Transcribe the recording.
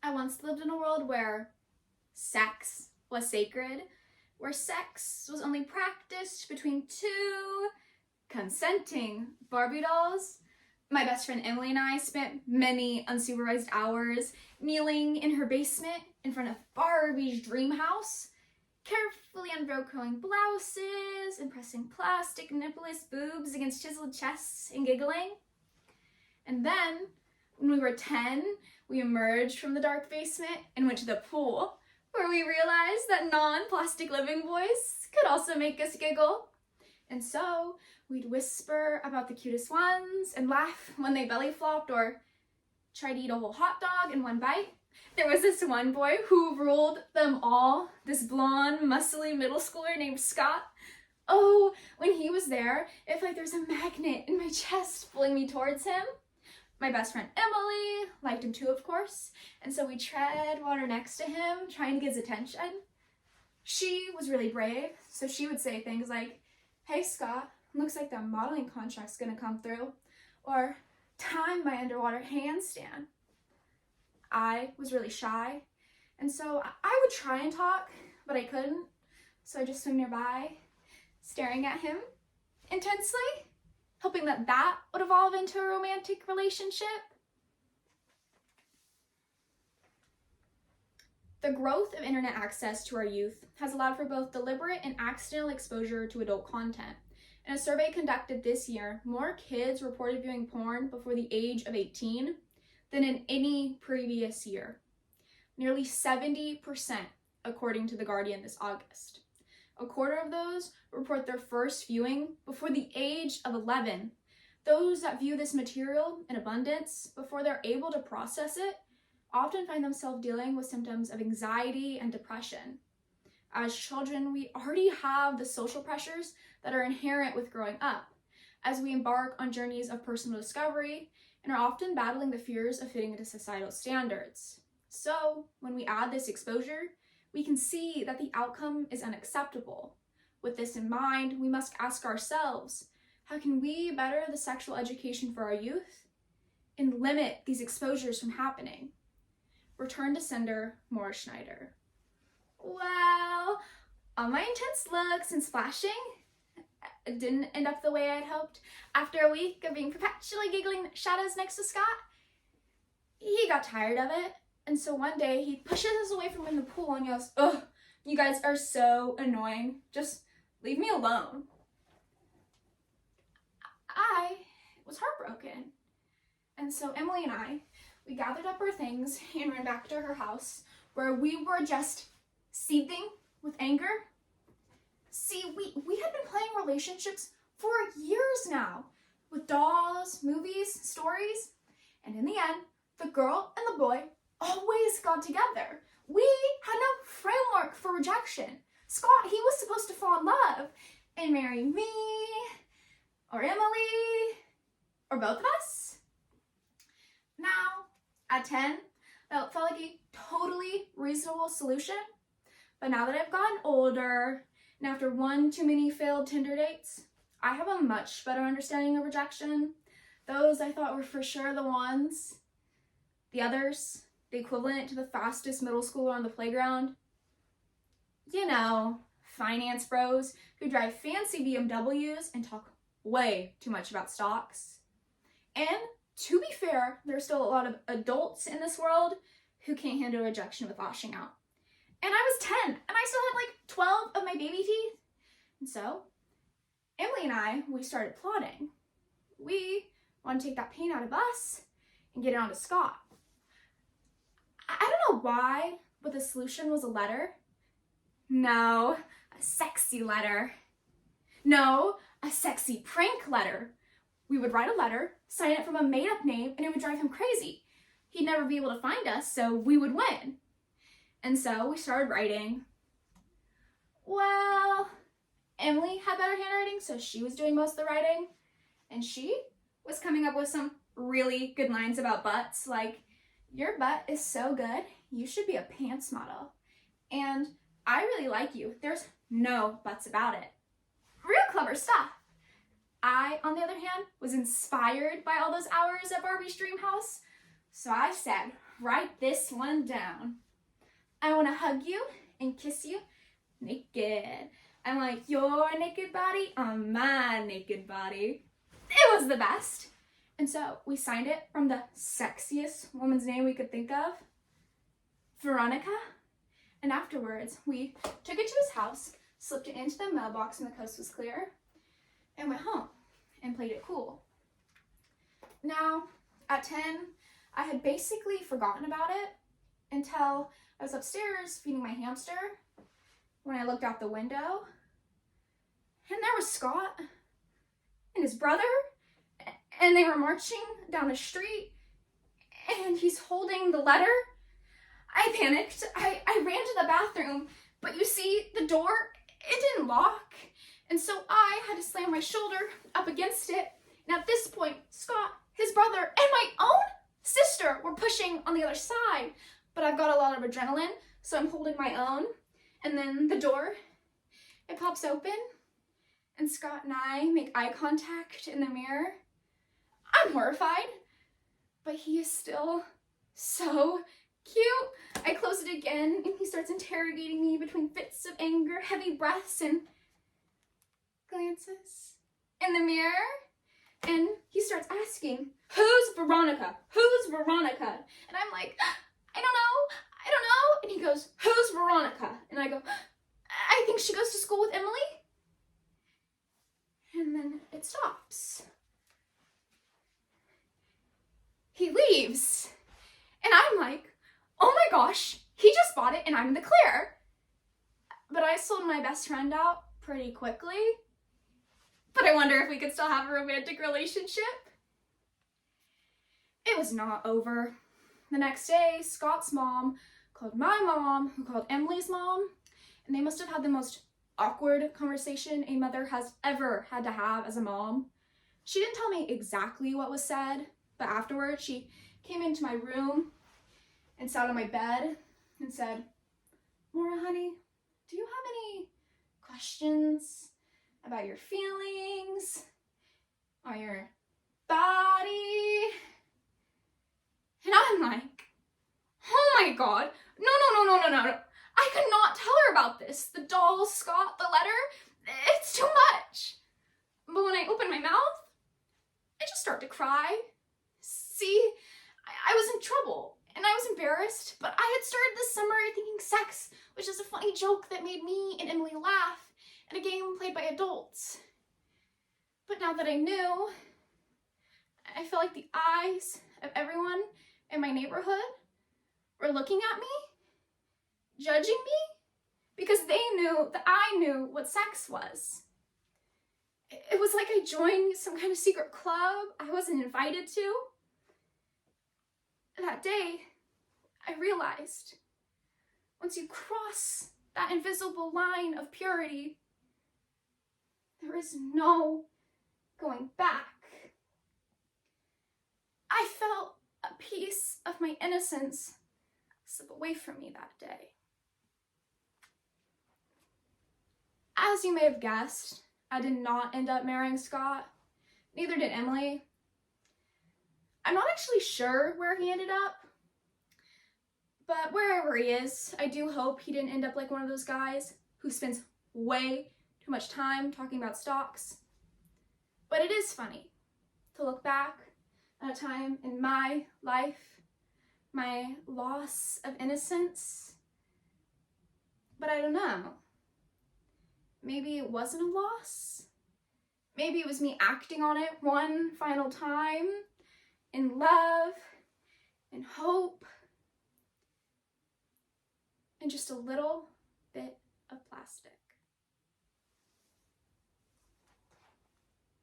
I once lived in a world where sex was sacred, where sex was only practiced between two consenting Barbie dolls. My best friend Emily and I spent many unsupervised hours kneeling in her basement in front of Barbie's dream house, carefully unvelcroing blouses and pressing plastic nippleless boobs against chiseled chests and giggling. And then, when we were 10, we emerged from the dark basement and went to the pool, where we realized that non-plastic living boys could also make us giggle. And so, we'd whisper about the cutest ones and laugh when they belly flopped or tried to eat a whole hot dog in one bite. There was this one boy who ruled them all, this blonde, muscly middle schooler named Scott. Oh, when he was there, it felt like there was a magnet in my chest pulling me towards him. My best friend Emily liked him too, of course, and so we tread water next to him, trying to get his attention. She was really brave, so she would say things like, "Hey Scott, looks like that modeling contract's gonna come through," or "Time my underwater handstand." I was really shy, and so I would try and talk, but I couldn't, so I just swim nearby, staring at him intensely, hoping that would evolve into a romantic relationship. The growth of internet access to our youth has allowed for both deliberate and accidental exposure to adult content. In a survey conducted this year, more kids reported viewing porn before the age of 18 than in any previous year. Nearly 70%, according to The Guardian this August. A quarter of those report their first viewing before the age of 11. Those that view this material in abundance before they're able to process it often find themselves dealing with symptoms of anxiety and depression. As children, we already have the social pressures that are inherent with growing up, as we embark on journeys of personal discovery and are often battling the fears of fitting into societal standards. So, when we add this exposure, we can see that the outcome is unacceptable. With this in mind, we must ask ourselves, how can we better the sexual education for our youth and limit these exposures from happening? Return to sender Morris Schneider. Well, all my intense looks and splashing didn't end up the way I'd hoped. After a week of being perpetually giggling shadows next to Scott, he got tired of it. And so one day he pushes us away from him in the pool and yells, "Ugh, you guys are so annoying. Just leave me alone." I was heartbroken. And so Emily and I, we gathered up our things and ran back to her house, where we were just seething with anger. See, we had been playing relationships for years now, with dolls, movies, stories, and in the end, the girl and the boy always got together. We had no framework for rejection. Scott, he was supposed to fall in love and marry me, or Emily, or both of us. Now, at 10, that felt like a totally reasonable solution. But now that I've gotten older, and after one too many failed Tinder dates, I have a much better understanding of rejection. Those I thought were for sure the ones. The others, the equivalent to the fastest middle schooler on the playground. You know, finance bros who drive fancy BMWs and talk way too much about stocks. And to be fair, there's still a lot of adults in this world who can't handle rejection with lashing out. And I was 10, and I still had like 12 of my baby teeth. And so, Emily and I, we started plotting. We want to take that pain out of us and get it onto Scott. I don't know why, but the solution was a letter. No, a sexy letter. No, a sexy prank letter. We would write a letter, sign it from a made-up name, and it would drive him crazy. He'd never be able to find us, so we would win. And so we started writing. Well, Emily had better handwriting, so she was doing most of the writing. And she was coming up with some really good lines about butts, like, "Your butt is so good, you should be a pants model. And I really like you, there's no buts about it." Real clever stuff. I, on the other hand, was inspired by all those hours at Barbie's dream house. So I said, write this one down. I want to hug you and kiss you naked. I'm like, your naked body on my naked body. It was the best. And so we signed it from the sexiest woman's name we could think of, Veronica. And afterwards, we took it to his house, slipped it into the mailbox when the coast was clear, and went home and played it cool. Now, at 10, I had basically forgotten about it until I was upstairs feeding my hamster when I looked out the window, and there was Scott and his brother, and they were marching down the street, and he's holding the letter. I panicked. I ran to the bathroom, but you see, the door, it didn't lock, and so I had to slam my shoulder up against it, and at this point, Scott, his brother, and my own sister were pushing on the other side, but I've got a lot of adrenaline, so I'm holding my own, and then the door, it pops open, and Scott and I make eye contact in the mirror. I'm horrified, but he is still so cute. I close it again, and he starts interrogating me between fits of anger, heavy breaths, and glances in the mirror. And he starts asking, who's Veronica? Who's Veronica? And I'm like, I don't know. And he goes, who's Veronica? And I go, I think she goes to school with Emily. And then it stops. He leaves. And I'm like, oh my gosh, he just bought it and I'm in the clear. But I sold my best friend out pretty quickly. But I wonder if we could still have a romantic relationship. It was not over. The next day, Scott's mom called my mom, who called Emily's mom, and they must have had the most awkward conversation a mother has ever had to have as a mom. She didn't tell me exactly what was said, but afterwards she came into my room and sat on my bed and said, Maura, honey, do you have any questions about your feelings or your body? And I'm like, oh my God, no. I could not tell her about this. The doll, Scott, the letter, it's too much. But when I open my mouth, I just start to cry. See, I was in trouble and I was embarrassed, but I had started this summer thinking sex was just a funny joke that made me and Emily laugh at a game played by adults. But now that I knew, I felt like the eyes of everyone in my neighborhood were looking at me, judging me, because they knew that I knew what sex was. It was like I joined some kind of secret club I wasn't invited to. That day, I realized, once you cross that invisible line of purity, there is no going back. I felt a piece of my innocence slip away from me that day. As you may have guessed, I did not end up marrying Scott. Neither did Emily. I'm not actually sure where he ended up, but wherever he is, I do hope he didn't end up like one of those guys who spends way too much time talking about stocks. But it is funny to look back at a time in my life, my loss of innocence. But I don't know. Maybe it wasn't a loss. Maybe it was me acting on it one final time in love, in hope, and just a little bit of plastic.